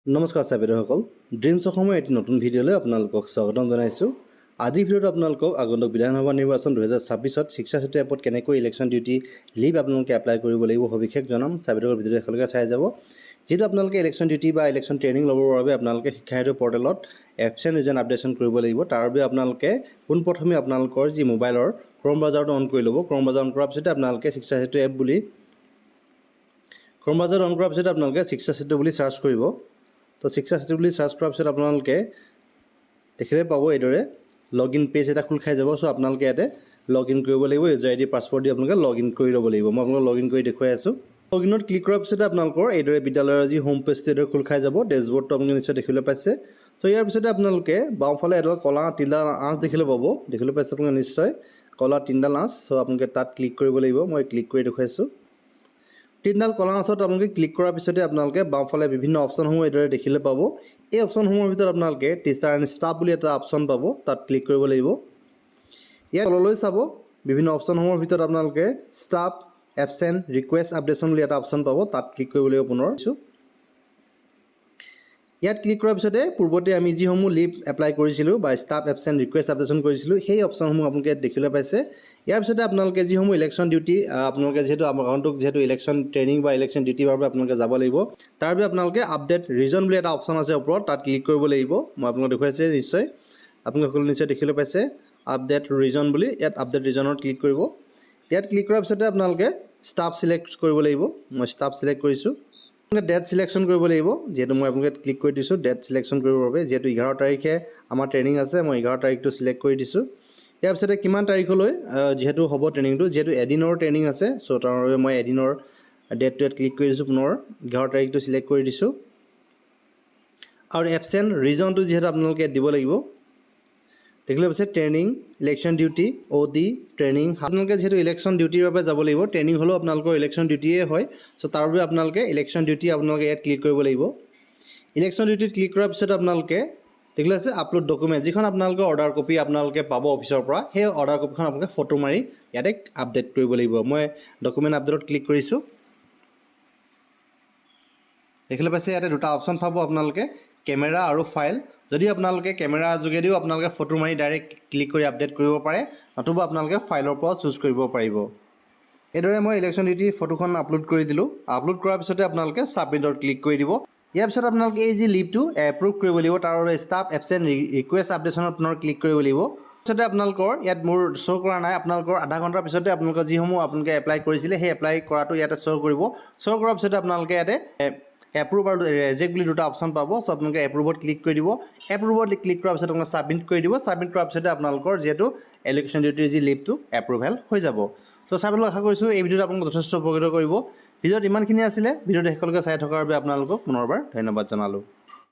নমস্কাৰ চাবিৰসকল ড্ৰিমছ অসমৰ এটি নতুন ভিডিঅ'লৈ আপোনালোকক স্বাগতম জনাইছোঁ। আজিৰ ভিডিঅ'ত আপোনালোকক আগন্তুক বিধানসভা নিৰ্বাচন 2026ত শিক্ষা সেতু এপত কেনেকৈ ইলেকশ্যন ডিউটি লিভ আপোনালোকে এপ্লাই কৰিব লাগিব সবিশেষ জনাম। চাবিৰসকল ভিডিঅ'টো একেলগে চাই যাব। যেহেতু আপোনালোকে ইলেকশ্যন ডিউটি বা ইলেকশ্যন ট্ৰেইনিং ল'বৰ বাবে আপোনালোকে শিক্ষা সেতু পৰ্টেলত এবচেণ্ট ৰিজন আপডেশ্যন কৰিব লাগিব। তাৰ বাবে আপোনালোকে পোনপ্ৰথমে আপোনালোকৰ যি মোবাইলৰ ক্ৰম ব্ৰাউজাৰটো অন কৰি ল'ব। ক্ৰম ব্ৰাউজাৰ অন কৰাৰ পিছতে আপোনালোকে শিক্ষা সেতু এপ বুলি ক্ৰম ব্ৰাউজাৰ অন কৰাৰ পিছতে আপোনালোকে শিক্ষা সেতু বুলি চাৰ্চ কৰিব। তো শিক্ষা সেতু বুলি চাৰ্চ কৰাৰ পিছত আপোনালোকে দেখিলে পাব এইদৰে লগইন পেজ এটা খোল খাই যাব। সো আপোনালোকে ইয়াতে লগইন কৰিব লাগিব। ইউজাৰ আইডি পাছৱৰ্ড দি আপোনালোকে লগইন কৰি ল'ব লাগিব। মই আপোনালোকক লগইন কৰি দেখুৱাই আছোঁ। লগইনত ক্লিক কৰাৰ পিছতে আপোনালোকৰ এইদৰে বিদ্যালয়ৰ যি হোম পেজটো এইদৰে খোল খাই যাব। ডেছবৰ্ডটো আপোনালোকে নিশ্চয় দেখিবলৈ পাইছে। তো ইয়াৰ পিছতে আপোনালোকে বাওঁফালে এডাল কলা তিনিডাল আঁচ দেখিবলৈ পাব। দেখিবলৈ পাইছে আপোনালোকে নিশ্চয় কলা তিনিডাল আঁচ। সো আপোনালোকে তাত ক্লিক কৰিব লাগিব। মই ক্লিক কৰি দেখুৱাইছোঁ। তিনিডাল কলা আঁচত আপোনালোকে ক্লিক কৰাৰ পিছতে আপোনালোকে বাওঁফালে বিভিন্ন অপশ্যনসমূহ এইদৰে দেখিলে পাব। এই অপশ্যনসমূহৰ ভিতৰত আপোনালোকে টিচাৰ এণ্ড ষ্টাফ বুলি এটা অপশ্যন পাব। তাত ক্লিক কৰিব লাগিব। ইয়াত তললৈ চাব বিভিন্ন অপশ্যনসমূহৰ ভিতৰত আপোনালোকে ষ্টাফ এবচেণ্ট ৰিকুৱেষ্ট আপডেশ্যন বুলি এটা অপশ্যন পাব। তাত ক্লিক কৰিব লাগিব পুনৰ। ইয়াত ক্লিক কৰাৰ পিছতে পূৰ্বতে আমি যিসমূহ লিভ এপ্লাই কৰিছিলোঁ বা ষ্টাফ এবচেণ্ট ৰিকুৱেষ্ট আপডেশ্যন কৰিছিলোঁ সেই অপশ্যনসমূহ আপোনালোকে ইয়াত দেখিবলৈ পাইছে। ইয়াৰ পিছতে আপোনালোকে যিসমূহ ইলেকশ্যন ডিউটি আপোনালোকে যিহেতু একাউণ্টটোক যিহেতু ইলেকশ্যন ট্ৰেইনিং বা ইলেকশ্যন ডিউটিৰ বাবে আপোনালোকে যাব লাগিব। তাৰ বাবে আপোনালোকে আপডেট ৰিজন বুলি এটা অপশ্যন আছে ওপৰত। তাত ক্লিক কৰিব লাগিব। মই আপোনালোকক দেখুৱাইছে নিশ্চয় আপোনালোকে সকলোৱে নিশ্চয় দেখিবলৈ পাইছে আপডেট ৰিজন বুলি। ইয়াত আপডেট ৰিজনত ক্লিক কৰিব। ইয়াত ক্লিক কৰাৰ পিছতে আপোনালোকে ষ্টাফ চিলেক্ট কৰিব লাগিব। মই ষ্টাফ চিলেক্ট কৰিছোঁ। ডেট চিলেকশ্যন কৰিব লাগিব। যিহেতু মই আপোনালোকে ক্লিক কৰি দিছোঁ ডেট চিলেকশ্যন কৰিবৰ বাবে। যিহেতু 11 তাৰিখে আমাৰ ট্ৰেইনিং আছে মই 11 তাৰিখটো চিলেক্ট কৰি দিছোঁ। ইয়াৰ পিছতে কিমান তাৰিখলৈ যিহেতু হ'ব ট্ৰেইনিংটো, যিহেতু এদিনৰ ট্ৰেইনিং আছে চ' তাৰ বাবে মই এদিনৰ ডেটটো ইয়াত ক্লিক কৰি দিছোঁ। পুনৰ 11 তাৰিখটো চিলেক্ট কৰি দিছোঁ। আৰু এবচেণ্ট ৰিজনটো যিহেতু আপোনালোকে দিব লাগিব। দেখিলে পাইছে training election duty OD training. আপোনালোকে যিহেতু ইলেকশ্যন ডিউটিৰ বাবে যাব লাগিব, ট্ৰেইনিং হ'লেও আপোনালোকৰ ইলেকশ্যন ডিউটিয়ে হয়। চ' তাৰ বাবে আপোনালোকে ইলেকশ্যন ডিউটি আপোনালোকে ইয়াত ক্লিক কৰিব লাগিব। ইলেকশ্যন ডিউটিত ক্লিক কৰাৰ পিছত আপোনালোকে দেখিলে আছে আপলোড ডকুমেণ্ট, যিখন আপোনালোকৰ অৰ্ডাৰ কপি আপোনালোকে পাব অফিচৰ পৰা, সেই অৰ্ডাৰ কপিখন আপোনালোকে ফটো মাৰি ইয়াতে আপডেট কৰিব লাগিব। মই ডকুমেণ্ট আপডেটত ক্লিক কৰিছোঁ। দেখিলে পাইছে ইয়াতে দুটা অপশ্যন পাব আপোনালোকে, কেমেৰা আৰু ফাইল। যদি আপোনালোকে কেমেৰা যোগেদিও আপোনালোকে ফটো মাৰি ডাইৰেক্ট ক্লিক কৰি আপডেট কৰিব পাৰে, নতুবা আপোনালোকে ফাইলৰ পৰা চুজ কৰিব পাৰিব। এইদৰে মই ইলেকশ্যন ডিউটি ফটোখন আপলোড কৰি দিলোঁ। আপলোড কৰাৰ পিছতে আপোনালোকে ছাবমিটত ক্লিক কৰি দিব। ইয়াৰ পিছত আপোনালোকে এই যি লিভটো এপ্ৰুভ কৰিব লাগিব। তাৰ বাবে ষ্টাফ এবচেণ্ট ৰিকুৱেষ্ট আপডেশ্যনত আপোনাৰ ক্লিক কৰিব লাগিব। পিছতে আপোনালোকৰ ইয়াত মোৰ শ্ব' কৰা নাই। আপোনালোকৰ আধা ঘণ্টাৰ পিছতে আপোনালোকৰ যিসমূহ আপোনালোকে এপ্লাই কৰিছিলে সেই এপ্লাই কৰাটো ইয়াতে শ্ব' কৰিব। শ্ব' কৰাৰ পিছতে আপোনালোকে ইয়াতে এপ্ৰুভ আৰু ৰেজেক্ট বুলি দুটা অপশ্যন পাব। চ' আপোনালোকে এপ্ৰুভত ক্লিক কৰি দিব। এপ্ৰুভত ক্লিক কৰাৰ পিছত আপোনালোকে ছাবমিট কৰি দিব। ছাবমিট কৰাৰ পিছতে আপোনালোকৰ যিহেতু ইলেকশ্যন ডিউটিৰ যি লিভটো এপ্ৰুভেল হৈ যাব। ত' চাবলৈ আশা কৰিছোঁ এই ভিডিঅ'টো আপোনালোক যথেষ্ট উপকৃত কৰিব। ভিডিঅ'ত ইমানখিনি আছিলে। ভিডিঅ'টো শেষলৈকে চাই থকাৰ বাবে আপোনালোকক পুনৰবাৰ ধন্যবাদ জনালোঁ।